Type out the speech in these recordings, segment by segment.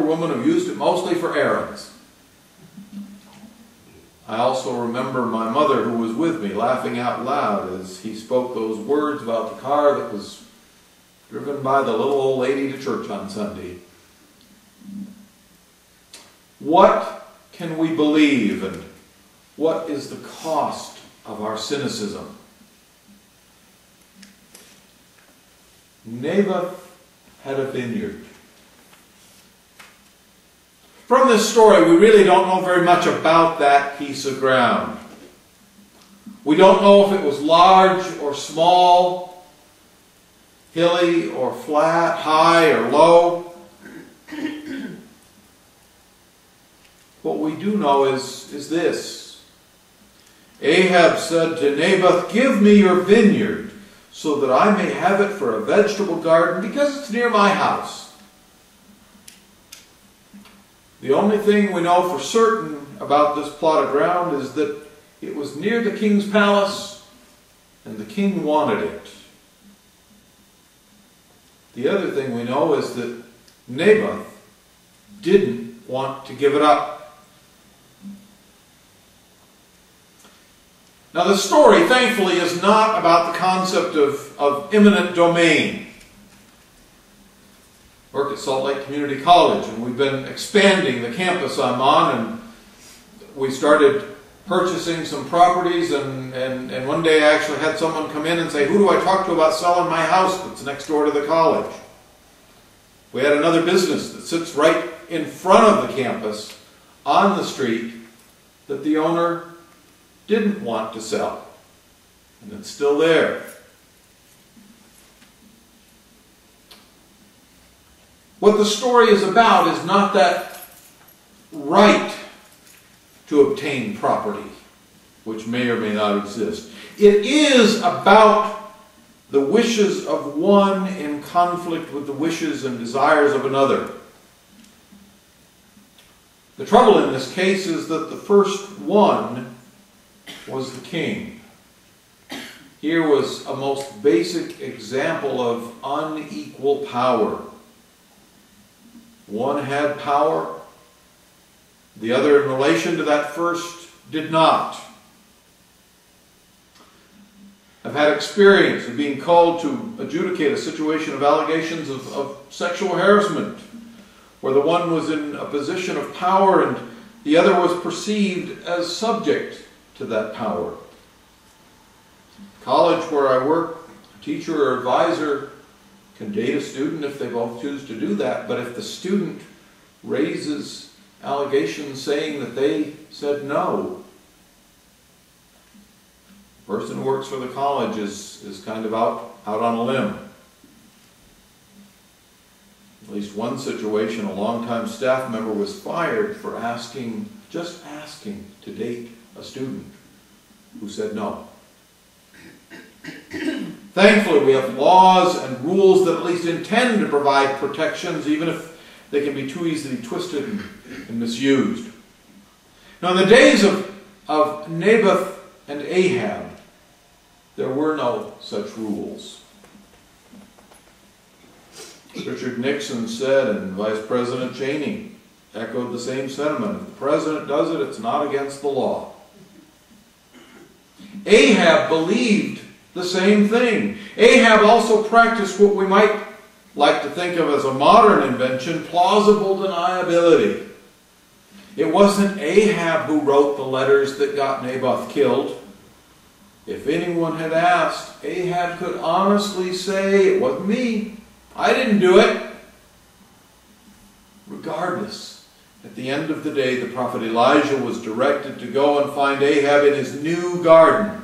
woman who used it mostly for errands. I also remember my mother, who was with me, laughing out loud as he spoke those words about the car that was driven by the little old lady to church on Sunday. What can we believe, and what is the cost of our cynicism? Naboth had a vineyard. From this story, we really don't know very much about that piece of ground. We don't know if it was large or small, hilly or flat, high or low. What we do know is this. Ahab said to Naboth, "Give me your vineyard so that I may have it for a vegetable garden because it's near my house." The only thing we know for certain about this plot of ground is that it was near the king's palace and the king wanted it. The other thing we know is that Naboth didn't want to give it up. Now the story, thankfully, is not about the concept of eminent domain. I work at Salt Lake Community College, and we've been expanding the campus I'm on, and we started purchasing some properties, and one day I actually had someone come in and say, "Who do I talk to about selling my house that's next door to the college?" We had another business that sits right in front of the campus on the street that the owner didn't want to sell, and it's still there. What the story is about is not that right to obtain property, which may or may not exist. It is about the wishes of one in conflict with the wishes and desires of another. The trouble in this case is that the first one was the king. Here was a most basic example of unequal power. One had power, the other in relation to that first did not. I've had experience of being called to adjudicate a situation of allegations of sexual harassment, where the one was in a position of power and the other was perceived as subject to that power. College where I work, a teacher or advisor can date a student if they both choose to do that, but if the student raises allegations saying that they said no, the person who works for the college is kind of out on a limb. At least one situation, a longtime staff member was fired for just asking to date a student who said no. Thankfully, we have laws and rules that at least intend to provide protections, even if they can be too easily twisted and misused. Now, in the days of Naboth and Ahab, there were no such rules. Richard Nixon said, and Vice President Cheney echoed the same sentiment, if the president does it, it's not against the law. Ahab believed the same thing. Ahab also practiced what we might like to think of as a modern invention, plausible deniability. It wasn't Ahab who wrote the letters that got Naboth killed. If anyone had asked, Ahab could honestly say, "It wasn't me. I didn't do it." Regardless, at the end of the day, the prophet Elijah was directed to go and find Ahab in his new garden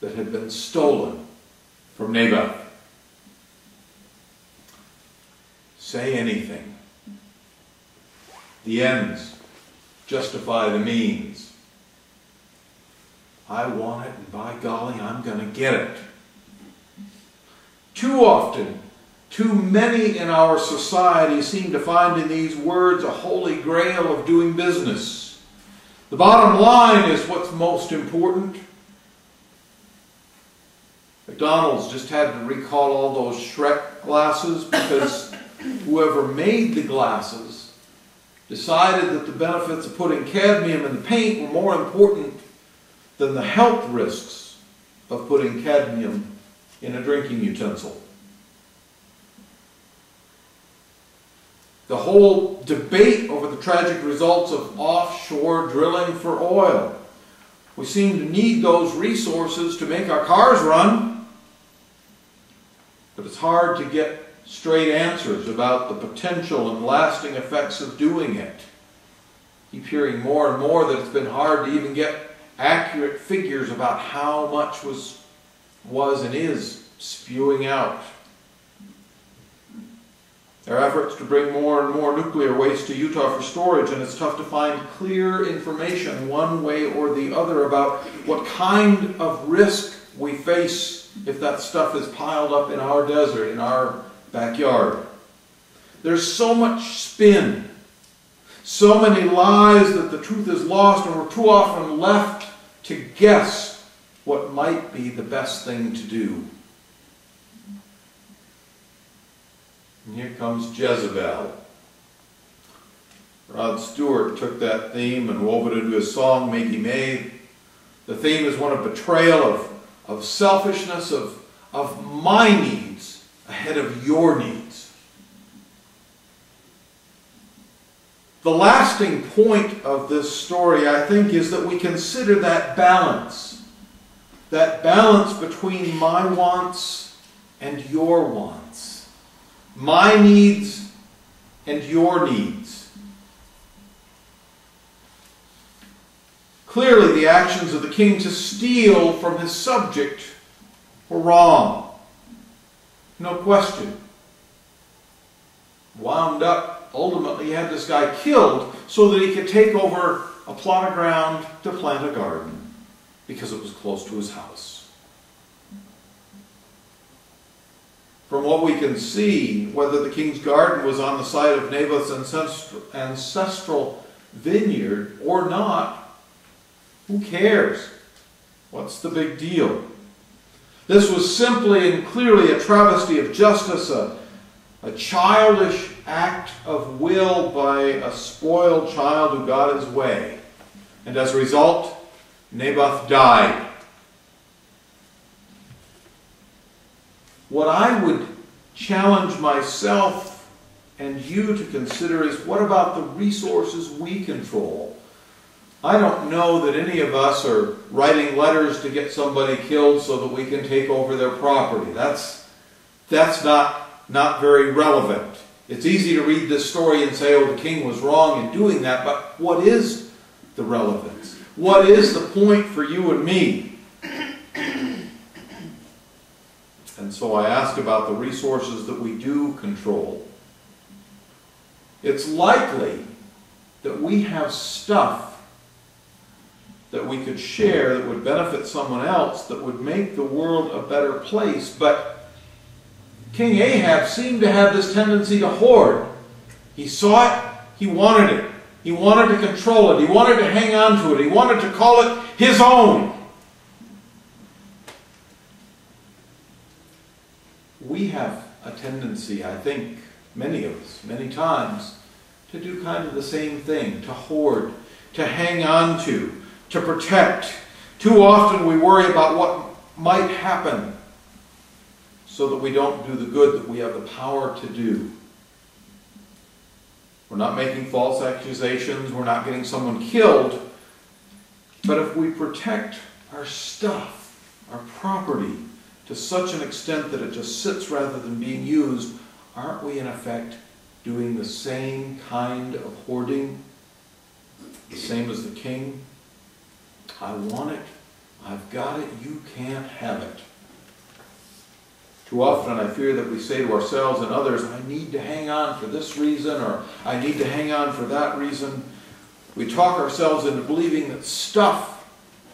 that had been stolen from Naboth. Say anything. The ends justify the means. I want it, and by golly, I'm going to get it. Too often, too many in our society seem to find in these words a holy grail of doing business. The bottom line is what's most important. McDonald's just had to recall all those Shrek glasses because whoever made the glasses decided that the benefits of putting cadmium in the paint were more important than the health risks of putting cadmium in a drinking utensil. The whole debate over the tragic results of offshore drilling for oil. We seem to need those resources to make our cars run, but it's hard to get straight answers about the potential and lasting effects of doing it. Keep hearing more and more that it's been hard to even get accurate figures about how much was and is spewing out. There are efforts to bring more and more nuclear waste to Utah for storage, and it's tough to find clear information one way or the other about what kind of risk we face if that stuff is piled up in our desert, in our backyard. There's so much spin, so many lies that the truth is lost, and we're too often left to guess what might be the best thing to do. And here comes Jezebel. Rod Stewart took that theme and wove it into his song, Maggie May. The theme is one of betrayal, of selfishness, of my needs ahead of your needs. The lasting point of this story, I think, is that we consider that balance between my wants and your wants. My needs and your needs. Clearly, the actions of the king to steal from his subject were wrong. No question. Wound up, ultimately, he had this guy killed so that he could take over a plot of ground to plant a garden because it was close to his house. From what we can see, whether the king's garden was on the site of Naboth's ancestral vineyard or not, who cares? What's the big deal? This was simply and clearly a travesty of justice, a childish act of will by a spoiled child who got his way. And as a result, Naboth died. What I would challenge myself and you to consider is, what about the resources we control? I don't know that any of us are writing letters to get somebody killed so that we can take over their property. That's not very relevant. It's easy to read this story and say, oh, the king was wrong in doing that, but what is the relevance? What is the point for you and me? And so I ask about the resources that we do control. It's likely that we have stuff that we could share that would benefit someone else, that would make the world a better place. But King Ahab seemed to have this tendency to hoard. He saw it, he wanted it. He wanted to control it. He wanted to hang on to it. He wanted to call it his own. We have a tendency, I think, many of us, many times, to do kind of the same thing, to hoard, to hang on to protect. Too often we worry about what might happen so that we don't do the good that we have the power to do. We're not making false accusations, we're not getting someone killed, but if we protect our stuff, our property, to such an extent that it just sits rather than being used, aren't we in effect doing the same kind of hoarding? The same as the king? I want it, I've got it, you can't have it. Too often I fear that we say to ourselves and others, I need to hang on for this reason, or I need to hang on for that reason. We talk ourselves into believing that stuff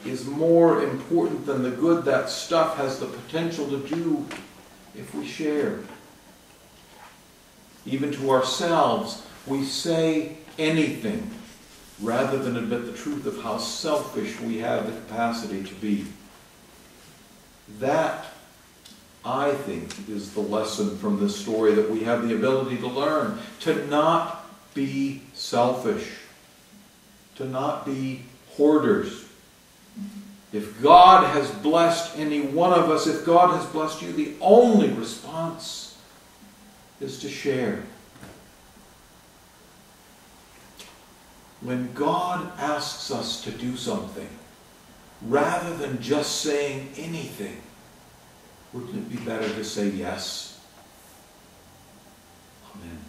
is more important than the good that stuff has the potential to do if we share. Even to ourselves, we say anything rather than admit the truth of how selfish we have the capacity to be. That, I think, is the lesson from this story that we have the ability to learn. To not be selfish, to not be hoarders. If God has blessed any one of us, if God has blessed you, the only response is to share. When God asks us to do something, rather than just saying anything, wouldn't it be better to say yes? Amen.